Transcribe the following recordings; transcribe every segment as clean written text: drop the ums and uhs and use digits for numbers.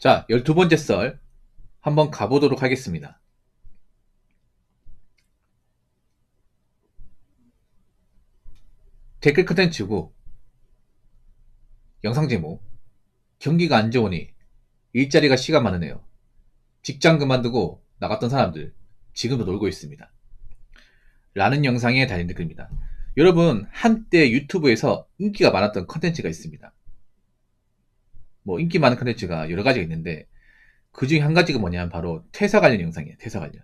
자, 12번째 썰 한번 가보도록 하겠습니다. 댓글 컨텐츠고 영상 제목 경기가 안 좋으니 일자리가 시가 많으네요. 직장 그만두고 나갔던 사람들 지금도 놀고 있습니다. 라는 영상에 달린 댓글입니다. 여러분, 한때 유튜브에서 인기가 많았던 컨텐츠가 있습니다. 뭐 인기 많은 컨텐츠가 여러 가지가 있는데 그 중에 한 가지가 뭐냐면 바로 퇴사 관련 영상이에요. 퇴사 관련.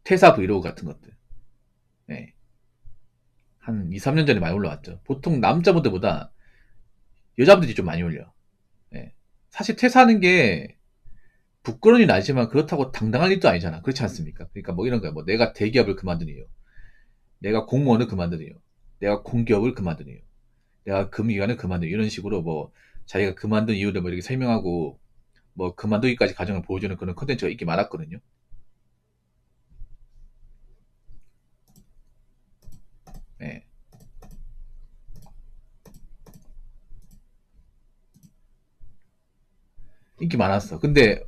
퇴사 브이로그 같은 것들. 네. 한 2, 3년 전에 많이 올라왔죠. 보통 남자분들보다 여자분들이 좀 많이 올려. 예. 사실 퇴사하는 게 부끄러운 일은 아니지만 그렇다고 당당할 일도 아니잖아. 그렇지 않습니까? 그러니까 뭐 이런 거야. 뭐 내가 대기업을 그만두네요 내가 공무원을 그만두네요 내가 공기업을 그만두네요 내가 금기관을 그만두네요 이런 식으로 뭐 자기가 그만둔 이유를 뭐 이렇게 설명하고 뭐 그만두기까지 과정을 보여주는 그런 컨텐츠가 있기 많았거든요. 예. 인기 많았어. 근데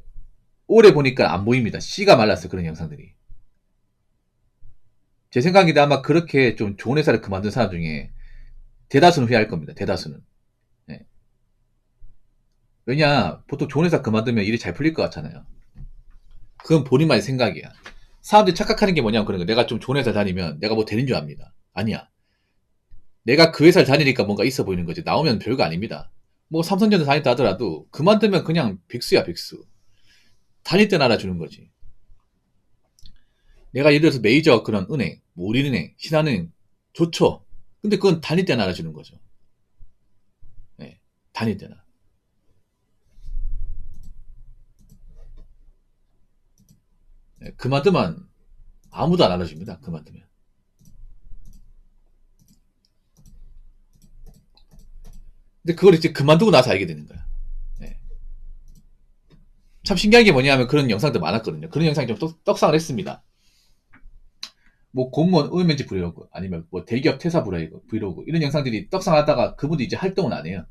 오래 보니까 안 보입니다. 씨가 말랐어. 그런 영상들이. 제 생각인데 아마 그렇게 좀 좋은 회사를 그만둔 사람 중에 대다수는 후회할 겁니다. 대다수는. 예. 왜냐, 보통 좋은 회사 그만두면 일이 잘 풀릴 것 같잖아요. 그건 본인만의 생각이야. 사람들이 착각하는 게 뭐냐면 그런 거. 내가 좀 좋은 회사 다니면 내가 뭐 되는 줄 압니다. 아니야. 내가 그 회사를 다니니까 뭔가 있어 보이는 거지. 나오면 별거 아닙니다. 뭐 삼성전자 다녔다 하더라도 그만두면 그냥 빅수야, 빅수. 다닐 땐 알아주는 거지. 내가 예를 들어서 메이저 그런 은행, 뭐 우리은행, 신한은행 좋죠. 근데 그건 다닐 땐 알아주는 거죠. 네, 다닐 때나. 네, 그만두면 아무도 안 알아줍니다. 그만두면. 근데 그걸 이제 그만두고 나서 알게 되는 거야. 네. 참 신기한 게 뭐냐면 그런 영상도 많았거든요. 그런 영상이 좀 떡상을 했습니다. 뭐 공무원 의면지 브이로그 아니면 뭐 대기업 퇴사 브이로그 이런 영상들이 떡상하다가 그분도 이제 활동은 안 해요.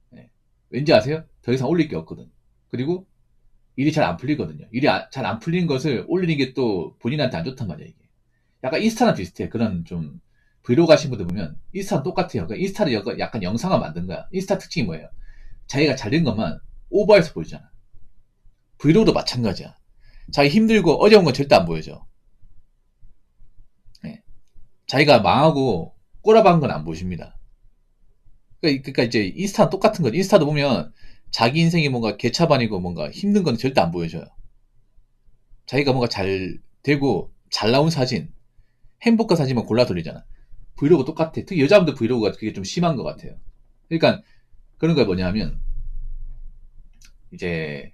네. 왠지 아세요? 더 이상 올릴 게 없거든. 그리고 일이 잘 안 풀리거든요. 일이 잘 안 풀리는 것을 올리는 게 또 본인한테 안 좋단 말이야, 이게. 약간 인스타랑 비슷해. 그런 좀 브이로그 하신 분들 보면 인스타랑 똑같아요. 그러니까 인스타를 약간 영상화 만든 거야. 인스타 특징이 뭐예요? 자기가 잘 된 것만 오버해서 보여주잖아. 브이로그도 마찬가지야. 자기 힘들고 어려운 건 절대 안 보여줘. 네. 자기가 망하고 꼬라박은 건 안 보여줍니다. 그러니까 이제 인스타는 똑같은 거지. 인스타도 보면 자기 인생이 뭔가 개차반이고 뭔가 힘든 건 절대 안 보여줘요. 자기가 뭔가 잘 되고 잘 나온 사진, 행복한 사진만 골라 돌리잖아. 브이로그 똑같아. 특히 여자분들 브이로그가 그게 좀 심한 것 같아요. 그러니까 그런 거 뭐냐면 이제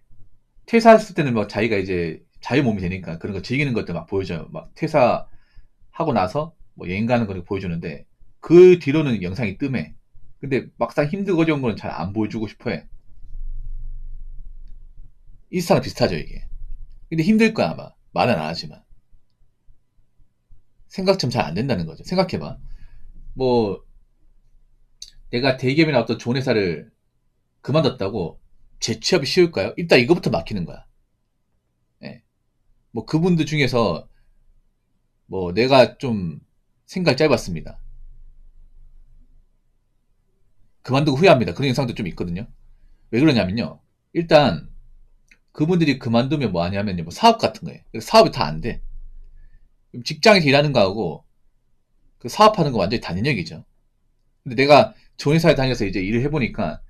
퇴사했을 때는 막 자기가 이제 자유 몸이 되니까 그런 거 즐기는 것들 막 보여줘요. 막 퇴사하고 나서 뭐 여행 가는 거 보여주는데 그 뒤로는 영상이 뜸해. 근데 막상 힘들고 어려운 거는 잘 안 보여주고 싶어 해. 인스타랑 비슷하죠, 이게. 근데 힘들 거야, 아마. 말은 안 하지만. 생각처럼 잘 안 된다는 거죠. 생각해봐. 뭐, 내가 대기업이나 어떤 좋은 회사를 그만뒀다고 재취업이 쉬울까요? 일단 이거부터 막히는 거야. 예. 뭐 그분들 중에서 뭐 내가 좀 생각이 짧았습니다. 그만두고 후회합니다. 그런 영상도 좀 있거든요. 왜 그러냐면요. 일단 그분들이 그만두면 뭐 하냐면 뭐 사업 같은 거예요. 사업이 다 안 돼. 직장에서 일하는 거하고 그 사업하는 거 완전히 다른 얘기죠. 근데 내가 좋은 회사에 다녀서 이제 일을 해보니까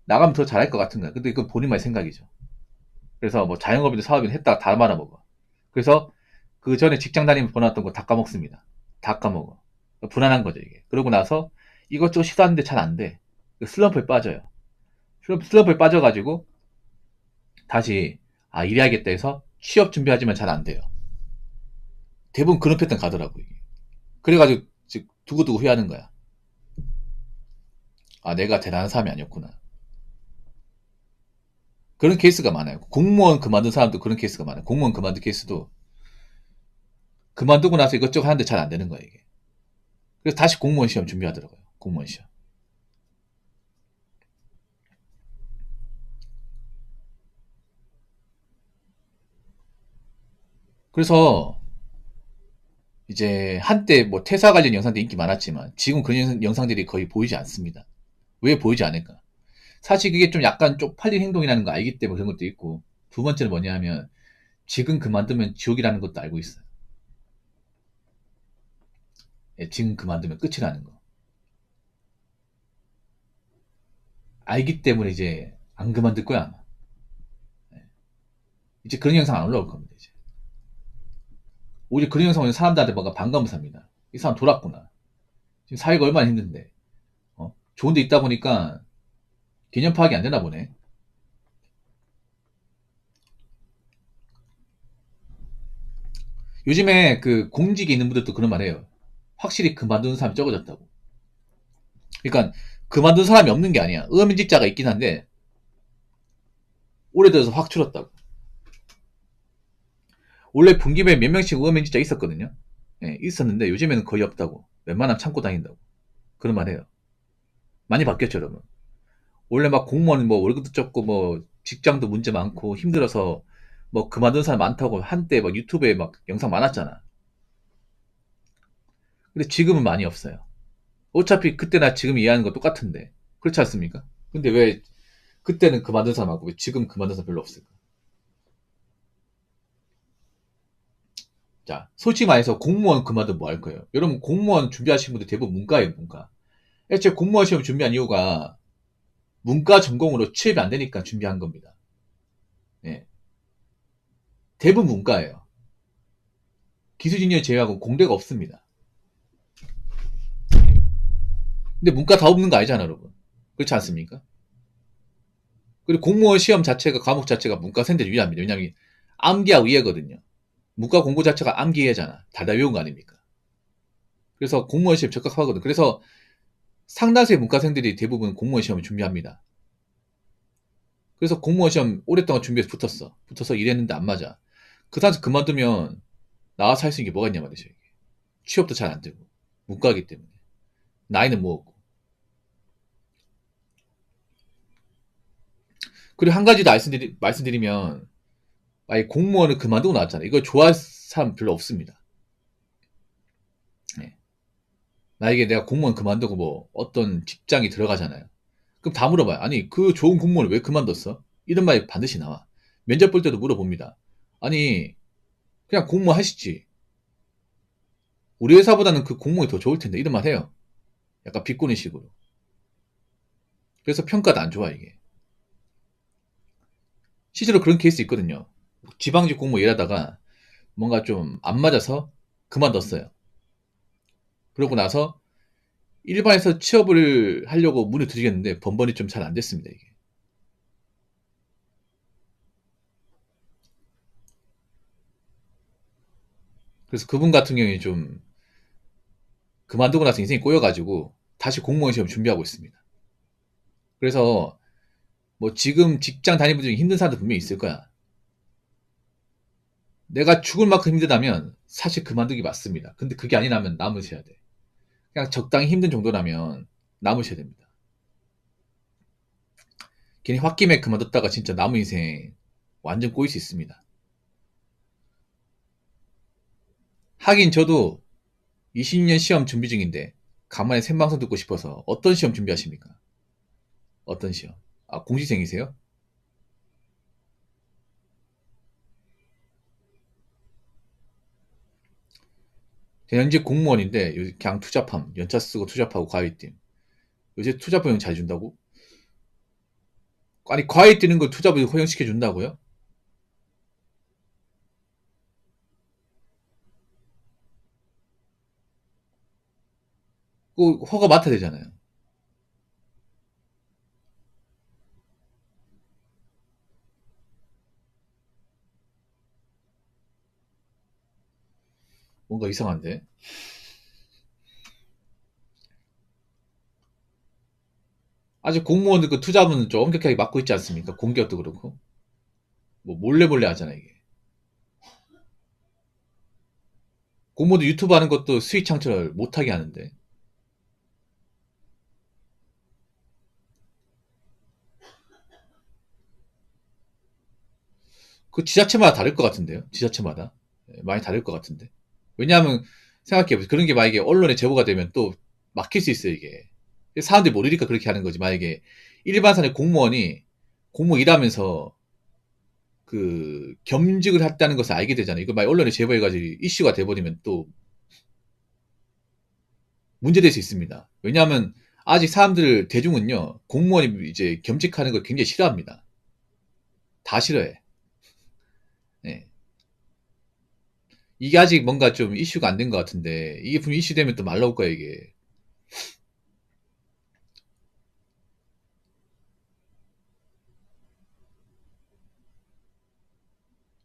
나가면 더 잘할 것 같은 거야. 근데 그건 본인만의 생각이죠. 그래서 뭐 자영업이든 사업이든 했다가 다 말아먹어. 그래서 그 전에 직장 다니면서 벌어놨던 거 다 까먹습니다. 다 까먹어. 불안한 거죠, 이게. 그러고 나서 이것저것 시도하는데 잘 안 돼. 슬럼프에 빠져요. 슬럼프에 빠져가지고 다시 일해야겠다 해서 취업 준비하지만 잘 안 돼요. 대부분 그런 패턴 가더라고, 이게. 그래가지고 두고두고 후회하는 거야. 내가 대단한 사람이 아니었구나. 그런 케이스가 많아요. 공무원 그만둔 사람도 그런 케이스가 많아요. 공무원 그만둔 케이스도 그만두고 나서 이것저것 하는데 잘 안 되는 거야, 이게. 그래서 다시 공무원 시험 준비하더라고요. 공무원 시험. 그래서 이제 한때 뭐 퇴사 관련 영상들이 인기 많았지만 지금 그런 영상들이 거의 보이지 않습니다. 왜 보이지 않을까? 사실 그게 좀 약간 쪽팔린 행동이라는 거 알기 때문에 그런 것도 있고, 두 번째는 뭐냐 하면 지금 그만두면 지옥이라는 것도 알고 있어요. 예, 지금 그만두면 끝이라는 거 알기 때문에 이제 안 그만둘 거야 아마. 이제 그런 영상 안 올라올 겁니다. 이제 오히려 그런 영상 오면 사람들한테 뭔가 반감을 삽니다. 이 사람 돌았구나. 지금 사회가 얼마나 힘든데, 좋은 데 있다 보니까 개념 파악이 안 되나 보네. 요즘에 그 공직에 있는 분들도 그런 말 해요. 확실히 그만두는 사람이 적어졌다고. 그러니까 그만둔 사람이 없는 게 아니야. 의원직자가 있긴 한데 올해 들어서 확 줄었다고. 원래 분기부에 몇 명씩 의원직자 있었거든요. 예, 있었는데 요즘에는 거의 없다고. 웬만하면 참고 다닌다고. 그런 말 해요. 많이 바뀌었죠, 여러분. 원래 막 공무원 뭐 월급도 적고 뭐 직장도 문제 많고 힘들어서 뭐 그만둔 사람 많다고 한때 막 유튜브에 막 영상 많았잖아. 근데 지금은 많이 없어요. 어차피 그때나 지금 이해하는 거 똑같은데. 그렇지 않습니까? 근데 왜 그때는 그만둔 사람하고 왜 지금 그만둔 사람 별로 없을까? 자, 솔직히 말해서 공무원 그만두면 뭐 할 거예요? 여러분 공무원 준비하신 분들 대부분 문과예요, 문과. 애초에 공무원 시험 준비한 이유가 문과 전공으로 취업이 안 되니까 준비한 겁니다. 예. 대부분 문과예요. 기술인을 제외하고 공대가 없습니다. 근데 문과 다 없는 거 아니잖아, 여러분. 그렇지 않습니까? 그리고 공무원 시험 자체가, 과목 자체가 문과생들이 유리합니다. 왜냐하면 암기하고 이해거든요. 문과 공부 자체가 암기 이해잖아. 다 외운 거 아닙니까? 그래서 공무원 시험 적합하거든. 그래서 상당수의 문과생들이 대부분 공무원 시험을 준비합니다. 그래서 공무원 시험 오랫동안 준비해서 붙었어. 붙어서 일했는데 안 맞아. 그 상태에서 그만두면 나와서 할 수 있는 게 뭐가 있냐 말이죠. 이게. 취업도 잘 안 되고. 문과이기 때문에. 나이는 먹었고. 그리고 한 가지 더 말씀드리면, 아예 공무원을 그만두고 나왔잖아요. 이걸 좋아할 사람 별로 없습니다. 네. 나에게 내가 공무원 그만두고 뭐 어떤 직장이 들어가잖아요. 그럼 다 물어봐요. 아니, 그 좋은 공무원을 왜 그만뒀어? 이런 말이 반드시 나와. 면접 볼 때도 물어봅니다. 아니, 그냥 공무원 하시지. 우리 회사보다는 그 공무원이 더 좋을 텐데. 이런 말 해요. 약간 비꼬는 식으로. 그래서 평가도 안 좋아, 이게. 실제로 그런 케이스 있거든요. 지방직 공무원 일하다가 뭔가 좀 안 맞아서 그만뒀어요. 그러고 나서 일반에서 취업을 하려고 문을 두드렸는데 번번이 좀 잘 안 됐습니다, 이게. 그래서 그분 같은 경우에 좀 그만두고 나서 인생이 꼬여가지고 다시 공무원 시험 준비하고 있습니다. 그래서 뭐 지금 직장 다니는 중에 힘든 사람도 분명히 있을 거야. 내가 죽을 만큼 힘들다면 사실 그만두기 맞습니다. 근데 그게 아니라면 남으셔야 돼. 그냥 적당히 힘든 정도라면 남으셔야 됩니다. 괜히 홧김에 그만뒀다가 진짜 남은 인생 완전 꼬일 수 있습니다. 하긴 저도 20년 시험 준비 중인데 간만에 생방송 듣고 싶어서 어떤 시험 준비하십니까? 어떤 시험? 아, 공시생이세요? 현직 공무원인데 그냥 투잡함, 연차 쓰고 투잡하고 과외 팀. 요새 투잡 허용 잘 준다고? 아니 과외 뛰는 걸 투잡을 허용시켜 준다고요? 그 허가 맡아야 되잖아요. 뭔가 이상한데. 아직 공무원들 그 투잡은 좀 엄격하게 막고 있지 않습니까? 공기업도 그렇고. 뭐 몰래 몰래 하잖아 이게. 공무원들 유튜브 하는 것도 수익 창출을 못하게 하는데. 그 지자체마다 다를 것 같은데요. 지자체마다. 많이 다를 것 같은데. 왜냐하면 생각해보세요. 그런 게 만약에 언론에 제보가 되면 또 막힐 수 있어요, 이게. 사람들이 모르니까 그렇게 하는 거지. 만약에 일반 사회 공무원이 공무원 일하면서 그 겸직을 했다는 것을 알게 되잖아요. 이거 만약 언론에 제보해가지고 이슈가 돼버리면 또 문제될 수 있습니다. 왜냐하면 아직 사람들 대중은요 공무원이 이제 겸직하는 걸 굉장히 싫어합니다. 다 싫어해. 네. 이게 아직 뭔가 좀 이슈가 안 된 것 같은데 이게 분명 이슈 되면 또 말 나올 거야 이게.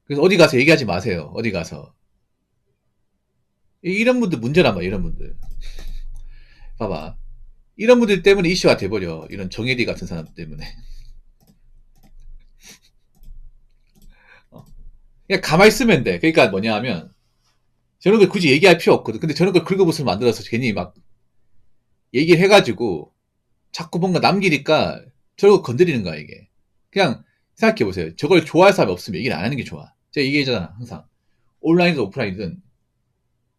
그래서 어디 가서 얘기하지 마세요. 어디 가서 이런 분들 문제란 말이야. 이런 분들 봐봐. 이런 분들 때문에 이슈가 돼버려. 이런 정혜리 같은 사람 때문에. 어. 그냥 가만히 있으면 돼. 그러니까 뭐냐 하면 저런 걸 굳이 얘기할 필요 없거든. 근데 저런 걸 긁어부스를 만들어서 괜히 막 얘기를 해가지고 자꾸 뭔가 남기니까 저런 거 건드리는 거야 이게. 그냥 생각해보세요. 저걸 좋아할 사람이 없으면 얘기를 안 하는 게 좋아. 제가 얘기하잖아 항상. 온라인이든 오프라인이든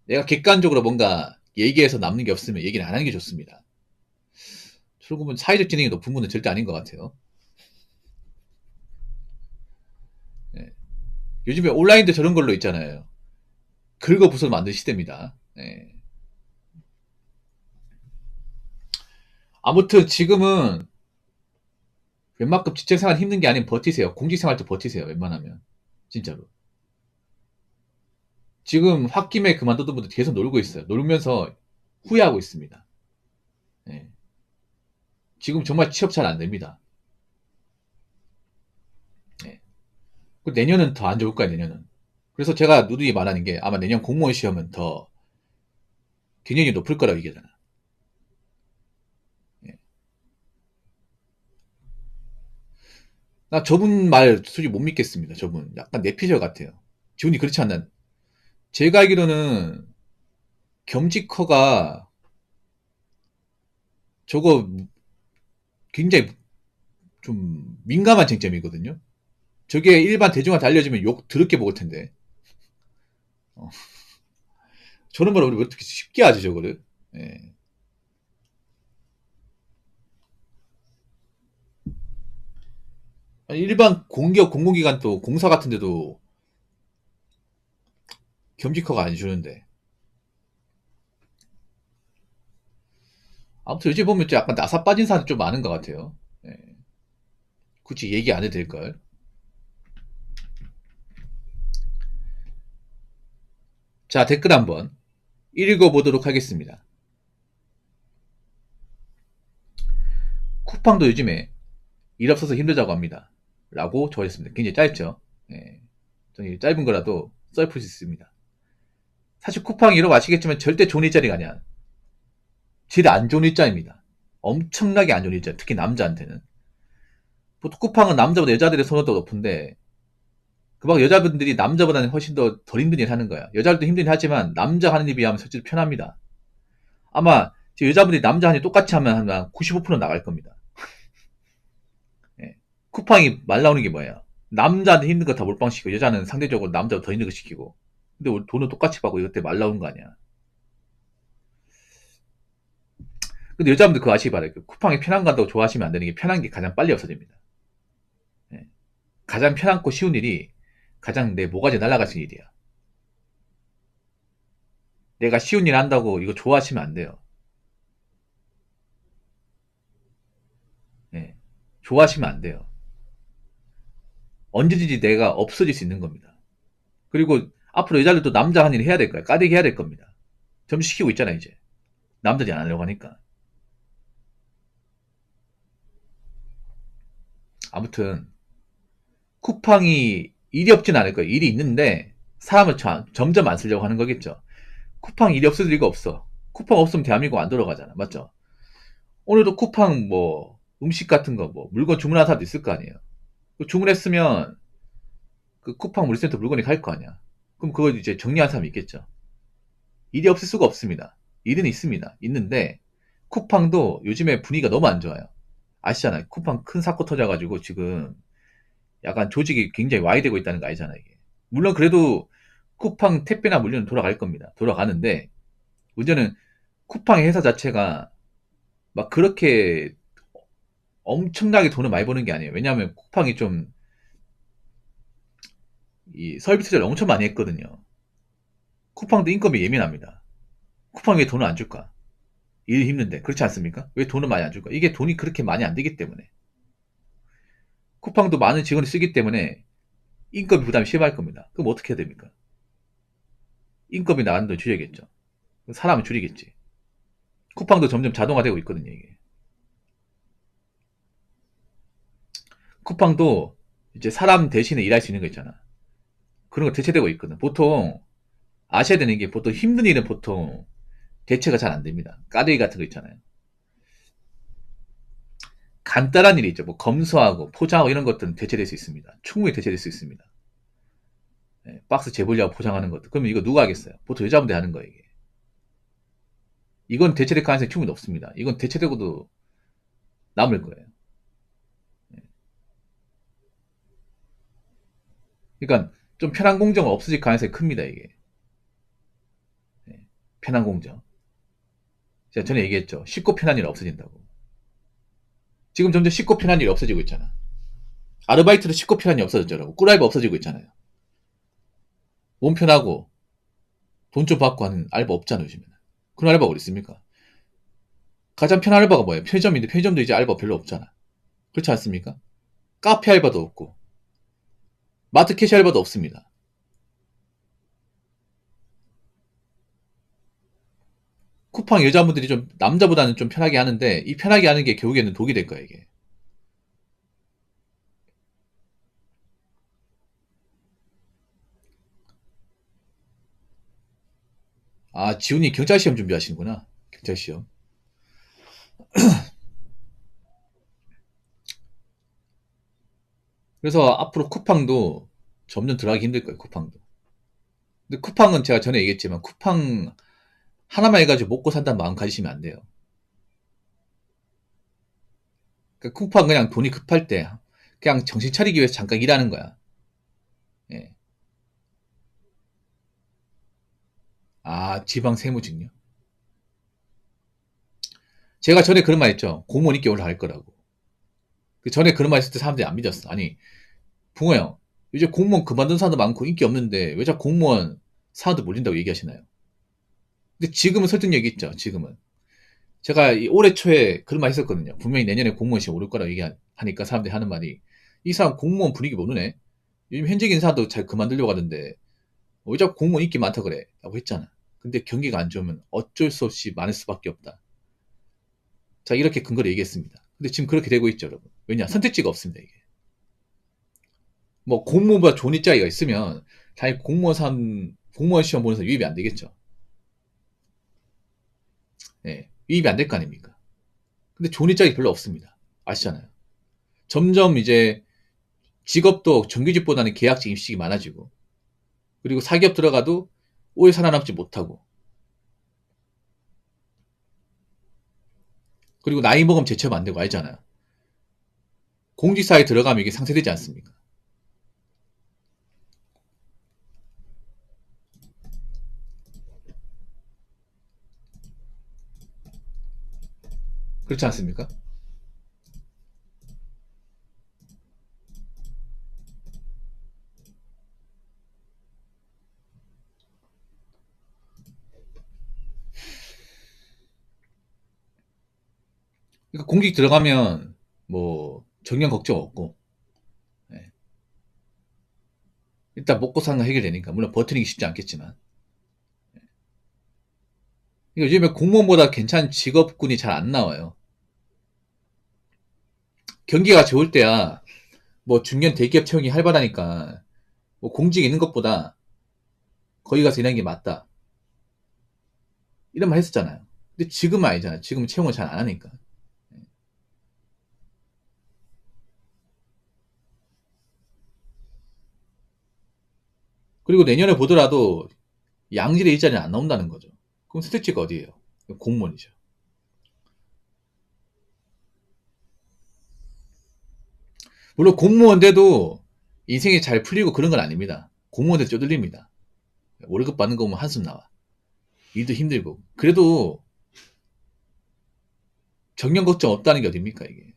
내가 객관적으로 뭔가 얘기해서 남는 게 없으면 얘기를 안 하는 게 좋습니다. 저런 거면 사회적 진행이 높은 분은 절대 아닌 것 같아요. 네. 요즘에 온라인도 저런 걸로 있잖아요. 긁어부숴 만든 시대입니다. 네. 아무튼 지금은 웬만큼 직장생활 힘든 게 아니면 버티세요. 공직생활도 버티세요. 웬만하면. 진짜로. 지금 홧김에 그만두던 분들 계속 놀고 있어요. 놀면서 후회하고 있습니다. 네. 지금 정말 취업 잘 안 됩니다. 네. 내년은 더 안 좋을 거야, 내년은. 그래서 제가 누누이 말하는 게 아마 내년 공무원 시험은 더 경쟁이 높을 거라고 얘기하잖아. 네. 나 저분 말 솔직히 못 믿겠습니다. 저분. 약간 내피셜 같아요. 지훈이 그렇지 않나? 제가 알기로는 겸직허가 저거 굉장히 좀 민감한 쟁점이거든요. 저게 일반 대중한테 알려지면 욕 더럽게 먹을 텐데. 어. 저런 걸 우리 어떻게 쉽게 하지, 저거를. 예. 아니, 일반 공기업 공공기관 또 공사 같은 데도 겸직허가 안 주는데. 아무튼 요즘 보면 좀 약간 나사 빠진 사람이 좀 많은 것 같아요. 예. 굳이 얘기 안 해도 될걸. 자, 댓글 한번 읽어보도록 하겠습니다. 쿠팡도 요즘에 일 없어서 힘들다고 합니다. 라고 적었습니다. 굉장히 짧죠? 예. 저는 짧은 거라도 써볼 수 있습니다. 사실 쿠팡이 여러분 아시겠지만 절대 좋은 일자리가 아니야. 질 안 좋은 일자리입니다. 엄청나게 안 좋은 일자리. 특히 남자한테는. 보통 쿠팡은 남자보다 여자들의 선호도가 높은데 그만 여자분들이 남자보다는 훨씬 덜 힘든 일 하는 거야. 여자들도 힘든 일 하지만 남자 하는 일에 비하면 솔직히 편합니다. 아마 여자분들이 남자 하는 일 똑같이 하면 한 95% 나갈 겁니다. 예. 쿠팡이 말 나오는 게 뭐예요? 남자한테 힘든 거 다 몰빵시키고 여자는 상대적으로 남자보다 더 힘든 거 시키고 근데 우리 돈은 똑같이 받고 이것 때문에 말 나오는 거 아니야. 근데 여자분들 그거 아시기 바라요. 쿠팡이 편한 거 한다고 좋아하시면 안 되는 게 편한 게 가장 빨리 없어집니다. 예. 가장 편하고 쉬운 일이 가장 내 모가지 날아갈 수 있는 일이야. 내가 쉬운 일 한다고 이거 좋아하시면 안 돼요. 예. 좋아하시면 안 돼요. 언제든지 내가 없어질 수 있는 겁니다. 그리고 앞으로 여자들도 남자 하는 일 해야 될 거야. 까대기 해야 될 겁니다. 점점 시키고 있잖아, 이제. 남들이 안 하려고 하니까. 아무튼, 쿠팡이 일이 없진 않을 거예요. 일이 있는데, 사람을 점점 안 쓰려고 하는 거겠죠. 쿠팡 일이 없을 리가 없어. 쿠팡 없으면 대한민국 안 돌아가잖아. 맞죠? 오늘도 쿠팡 뭐, 음식 같은 거 뭐, 물건 주문한 사람도 있을 거 아니에요. 주문했으면, 그 쿠팡 물류센터 물건이 갈 거 아니야. 그럼 그걸 이제 정리한 사람이 있겠죠. 일이 없을 수가 없습니다. 일은 있습니다. 있는데 쿠팡도 요즘에 분위기가 너무 안 좋아요. 아시잖아요. 쿠팡 큰 사건 터져가지고 지금 약간 조직이 굉장히 와해되고 있다는 거 알잖아요. 이게. 물론 그래도 쿠팡 택배나 물류는 돌아갈 겁니다. 돌아가는데 문제는 쿠팡의 회사 자체가 막 그렇게 엄청나게 돈을 많이 버는 게 아니에요. 왜냐하면 쿠팡이 좀 이 서비스를 엄청 많이 했거든요. 쿠팡도 인건비 예민합니다. 쿠팡 왜 돈을 안 줄까? 일 힘든데 그렇지 않습니까? 왜 돈을 많이 안 줄까? 이게 돈이 그렇게 많이 안 되기 때문에 쿠팡도 많은 직원을 쓰기 때문에 인건비 부담이 심할 겁니다. 그럼 어떻게 해야 됩니까? 인건비 나가는 돈 줄여야겠죠. 사람을 줄이겠지. 쿠팡도 점점 자동화되고 있거든요, 이게. 쿠팡도 이제 사람 대신에 일할 수 있는 거 있잖아. 그런 거 대체되고 있거든. 보통 아셔야 되는 게 보통 힘든 일은 보통 대체가 잘 안 됩니다. 까대기 같은 거 있잖아요. 간단한 일이 있죠. 뭐 검수하고 포장하고 이런 것들은 대체될 수 있습니다. 충분히 대체될 수 있습니다. 예, 박스 재분리하고 포장하는 것도. 그러면 이거 누가 하겠어요? 보통 여자분들이 하는 거예요, 이게. 이건 대체될 가능성이 충분히 높습니다. 이건 대체되고도 남을 거예요. 그러니까 좀 편한 공정은 없어질 가능성이 큽니다, 이게. 예, 편한 공정. 제가 전에 얘기했죠. 쉽고 편한 일 없어진다고. 지금 점점 쉽고 편한 일이 없어지고 있잖아. 아르바이트도 쉽고 편한 일이 없어졌잖아요. 꿀알바 없어지고 있잖아요. 몸 편하고 돈 좀 받고 하는 알바 없잖아요, 요즘에는. 그런 알바가 어디 있습니까? 가장 편한 알바가 뭐예요? 편의점인데 편의점도 이제 알바 별로 없잖아. 그렇지 않습니까? 카페 알바도 없고 마트 캐시 알바도 없습니다. 쿠팡 여자분들이 좀 남자보다는 좀 편하게 하는데 이 편하게 하는 게 결국에는 독이 될 거야, 이게. 아, 지훈이 경찰 시험 준비하시는구나. 경찰 시험. 그래서 앞으로 쿠팡도 점점 들어가기 힘들 거예요, 쿠팡도. 근데 쿠팡은 제가 전에 얘기했지만 쿠팡 하나만 해가지고 먹고 산다는 마음 가지시면 안 돼요. 그러니까 쿠팡 그냥 돈이 급할 때 그냥 정신 차리기 위해서 잠깐 일하는 거야. 예. 아, 지방 세무직요? 제가 전에 그런 말 했죠. 공무원 인기 올라갈 거라고. 그 전에 그런 말 했을 때 사람들이 안 믿었어. 아니, 붕어 형, 요즘 공무원 그만둔 사람도 많고 인기 없는데 왜 자꾸 공무원 사람들 몰린다고 얘기하시나요? 근데 지금은 설득력이 있죠. 지금은. 제가 이 올해 초에 그런 말 했었거든요. 분명히 내년에 공무원 시험 오를 거라고 얘기하니까 사람들이 하는 말이 이 사람 공무원 분위기 모르네. 요즘 현직 인사도 잘 그만두려고 하던데 왜 자꾸 공무원 인기 많다 그래? 라고 했잖아. 근데 경기가 안 좋으면 어쩔 수 없이 많을 수밖에 없다. 자, 이렇게 근거를 얘기했습니다. 근데 지금 그렇게 되고 있죠, 여러분. 왜냐? 선택지가 없습니다, 이게. 뭐 공무원보다 좋은 일자리가 있으면 당연히 공무원 시험 보는 사람 유입이 안 되겠죠. 예, 유입이 안 될 거 아닙니까? 근데 좋은 일자리 별로 없습니다. 아시잖아요. 점점 이제 직업도 정규직보다는 계약직 임시직이 많아지고 그리고 사기업 들어가도 오래 살아남지 못하고 그리고 나이 먹으면 재취업 안 되고 알잖아요. 공직사에 들어가면 이게 상쇄되지 않습니까? 그렇지 않습니까? 그러니까 공직 들어가면 뭐 정년 걱정 없고 예. 일단 먹고 사는 거 해결되니까 물론 버티는 게 쉽지 않겠지만 그러니까 요즘에 공무원보다 괜찮은 직업군이 잘 안 나와요. 경기가 좋을 때야 뭐 중견 대기업 채용이 활발하니까 뭐 공직에 있는 것보다 거기 가서 일하는 게 맞다. 이런 말 했었잖아요. 근데 지금은 아니잖아요. 지금은 채용을 잘 안 하니까. 그리고 내년에 보더라도 양질의 일자리는 안 나온다는 거죠. 그럼 선택지가 어디예요? 공무원이죠. 물론 공무원 돼도 인생이 잘 풀리고 그런 건 아닙니다. 공무원 돼도 쪼들립니다. 월급 받는 거 보면 한숨 나와. 일도 힘들고. 그래도 정년 걱정 없다는 게 어딥니까, 이게.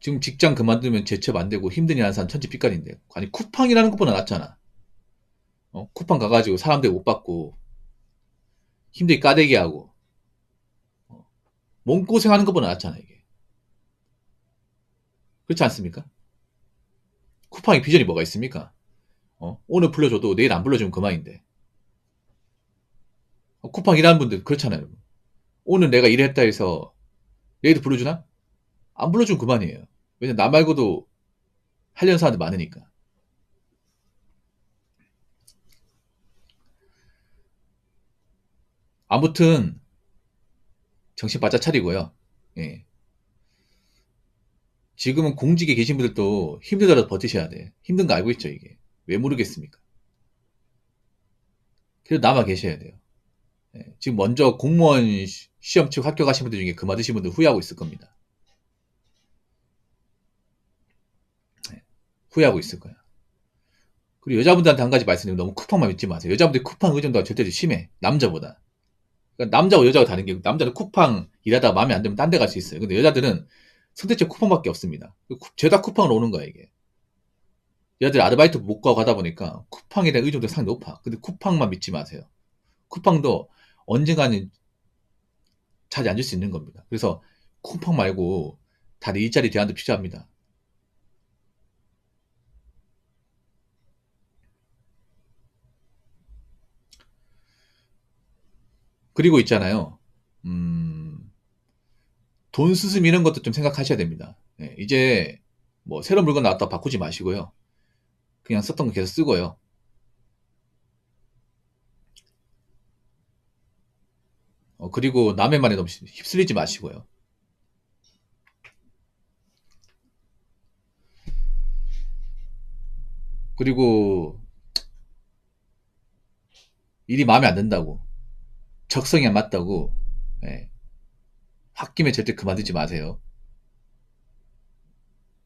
지금 직장 그만두면 재취업 안 되고 힘든 일 하는 사람 천지빛깔인데. 아니, 쿠팡이라는 것보다 낫잖아. 쿠팡 가가지고 사람들 못 받고, 힘들게 까대기 하고, 몸고생하는 것보다 낫잖아, 이게. 그렇지 않습니까? 쿠팡의 비전이 뭐가 있습니까? 오늘 불러줘도 내일 안 불러주면 그만인데. 쿠팡 일하는 분들 그렇잖아요. 오늘 내가 일했다 해서 내일도 불러주나? 안 불러주면 그만이에요. 왜냐면 나 말고도 하려는 사람들 많으니까. 아무튼 정신 바짝 차리고요. 예. 지금은 공직에 계신 분들도 힘들더라도 버티셔야 돼. 힘든 거 알고 있죠, 이게. 왜 모르겠습니까? 그래도 남아 계셔야 돼요. 예. 지금 먼저 공무원 시험 치고 합격하신 분들 중에 그만두신 분들 후회하고 있을 겁니다. 예. 후회하고 있을 거야. 그리고 여자분들한테 한 가지 말씀드리면 너무 쿠팡만 믿지 마세요. 여자분들 쿠팡 의존도가 절대로 심해. 남자보다. 그러니까 남자와 여자가 다른 게 남자는 쿠팡 일하다가 마음에 안 들면 딴 데 갈 수 있어요. 근데 여자들은 선택적 쿠팡밖에 없습니다. 죄다 쿠팡으로 오는 거야, 이게. 여자들 아르바이트 못 가고 가다 보니까 쿠팡에 대한 의존도가 상당히 높아. 근데 쿠팡만 믿지 마세요. 쿠팡도 언젠가는 자리 앉을 수 있는 겁니다. 그래서 쿠팡 말고 다른 일자리 대안도 필요합니다. 그리고 있잖아요. 돈 수습 이런 것도 좀 생각하셔야 됩니다. 예, 이제 뭐 새로운 물건 나왔다고 바꾸지 마시고요. 그냥 썼던 거 계속 쓰고요. 그리고 남의 말에 너무 휩쓸리지 마시고요. 그리고 일이 마음에 안 든다고, 적성이 안 맞다고, 예, 홧김에 절대 그만두지 마세요.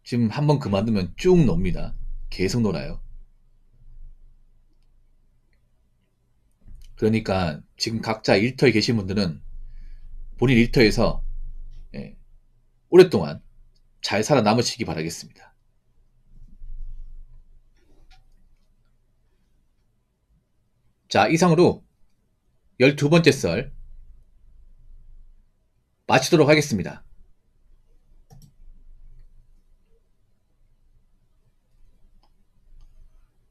지금 한번 그만두면 쭉 놉니다. 계속 놀아요. 그러니까 지금 각자 일터에 계신 분들은 본인 일터에서 예, 오랫동안 잘 살아남으시기 바라겠습니다. 자, 이상으로 12번째 썰 마치도록 하겠습니다.